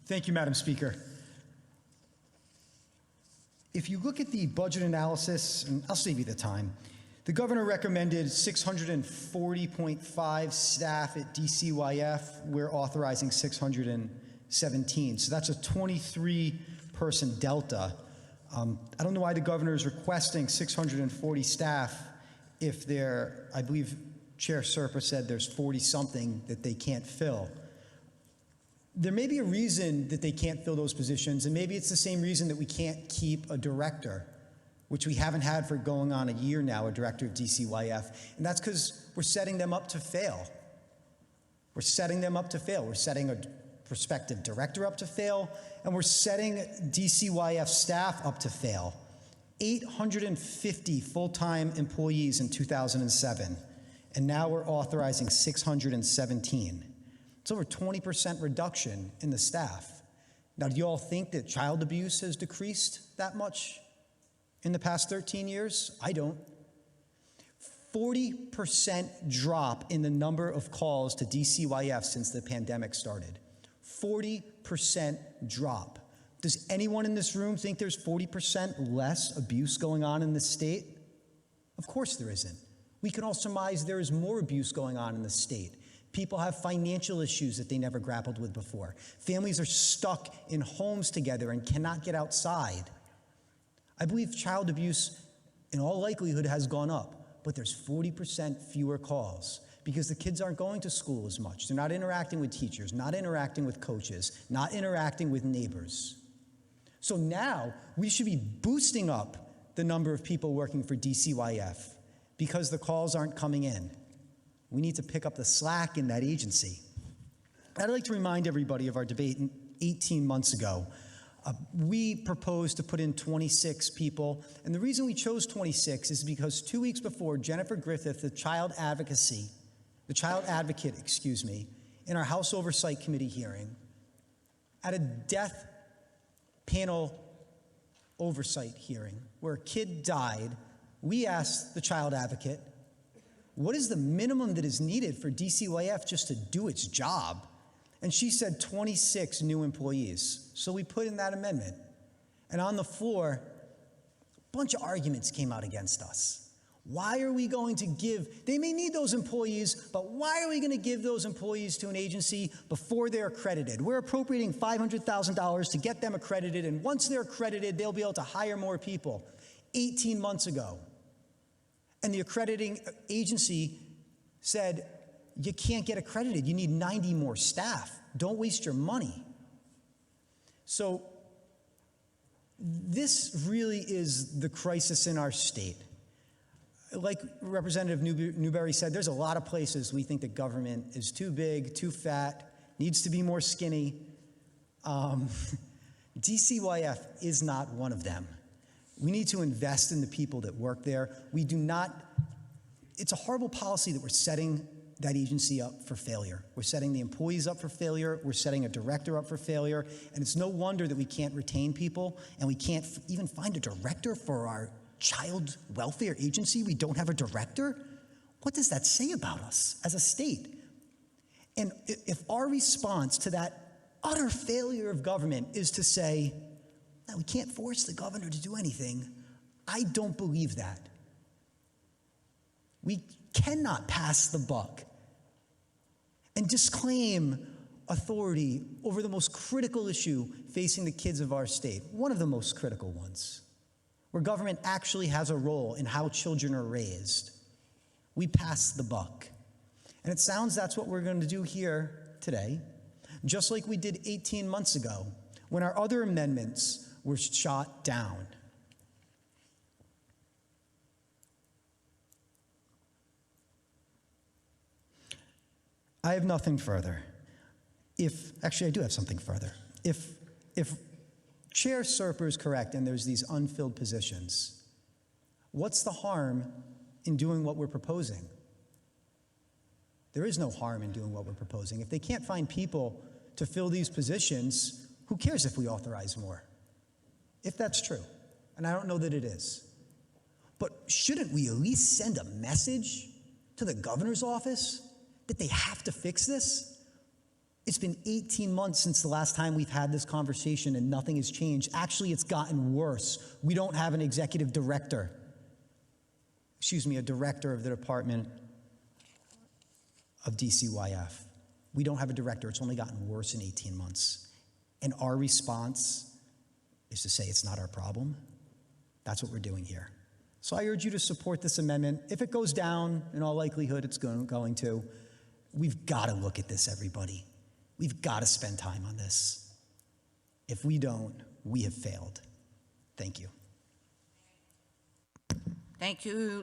Thank you, Madam Speaker. If you look at the budget analysis, and I'll save you the time, the governor recommended 640.5 staff at DCYF. We're authorizing 617. So that's a 23-person delta. I don't know why the governor is requesting 640 staff if there, I believe Chair Serpa said there's 40-something that they can't fill. There may be a reason that they can't fill those positions, and maybe it's the same reason that we can't keep a director, which we haven't had for going on a year now, a director of DCYF, and that's because we're setting them up to fail. We're setting them up to fail. We're setting a prospective director up to fail, and we're setting DCYF staff up to fail. 850 full-time employees in 2007, and now we're authorizing 617. It's over 20% reduction in the staff. Now, do you all think that child abuse has decreased that much in the past 13 years? I don't. 40% drop in the number of calls to DCYF since the pandemic started. 40% drop. Does anyone in this room think there's 40% less abuse going on in this state? Of course there isn't. We can all surmise there is more abuse going on in the state. People have financial issues that they never grappled with before. Families are stuck in homes together and cannot get outside. I believe child abuse, in all likelihood, has gone up, but there's 40% fewer calls because the kids aren't going to school as much. They're not interacting with teachers, not interacting with coaches, not interacting with neighbors. So now we should be boosting up the number of people working for DCYF because the calls aren't coming in. We need to pick up the slack in that agency. I'd like to remind everybody of our debate 18 months ago. We proposed to put in 26 people, and the reason we chose 26 is because 2 weeks before, Jennifer Griffith, the child advocate, in our House Oversight Committee hearing, at a death panel oversight hearing where a kid died, we asked the child advocate, what is the minimum that is needed for DCYF just to do its job? And she said 26 new employees. So we put in that amendment. And on the floor, a bunch of arguments came out against us. Why are we going to give, they may need those employees, but why are we going to give those employees to an agency before they're accredited? We're appropriating $500,000 to get them accredited, and once they're accredited, they'll be able to hire more people. 18 months ago. And the accrediting agency said, you can't get accredited. You need 90 more staff. Don't waste your money. So this really is the crisis in our state. Like Representative Newberry said, there's a lot of places we think the government is too big, too fat, needs to be more skinny. DCYF is not one of them. We need to invest in the people that work there. We do not, it's a horrible policy that we're setting that agency up for failure. We're setting the employees up for failure. We're setting a director up for failure. And it's no wonder that we can't retain people and we can't even find a director for our child welfare agency. We don't have a director. What does that say about us as a state? And if our response to that utter failure of government is to say, no, we can't force the governor to do anything, I don't believe that. We cannot pass the buck and disclaim authority over the most critical issue facing the kids of our state, one of the most critical ones, where government actually has a role in how children are raised. We pass the buck. And it sounds that's what we're going to do here today, just like we did 18 months ago when our other amendments were shot down. I have nothing further. Actually, I do have something further. If Chair Serpa is correct and there's these unfilled positions, what's the harm in doing what we're proposing? There is no harm in doing what we're proposing. If they can't find people to fill these positions, who cares if we authorize more? If that's true, and I don't know that it is. But shouldn't we at least send a message to the governor's office that they have to fix this? It's been 18 months since the last time we've had this conversation and nothing has changed. Actually, it's gotten worse. We don't have an executive director. A director of the Department of DCYF. We don't have a director. It's only gotten worse in 18 months. And our response is to say it's not our problem. That's what we're doing here. So I urge you to support this amendment. If it goes down, in all likelihood it's going to, we've got to look at this, everybody. We've got to spend time on this. If we don't, we have failed. Thank you. Thank you.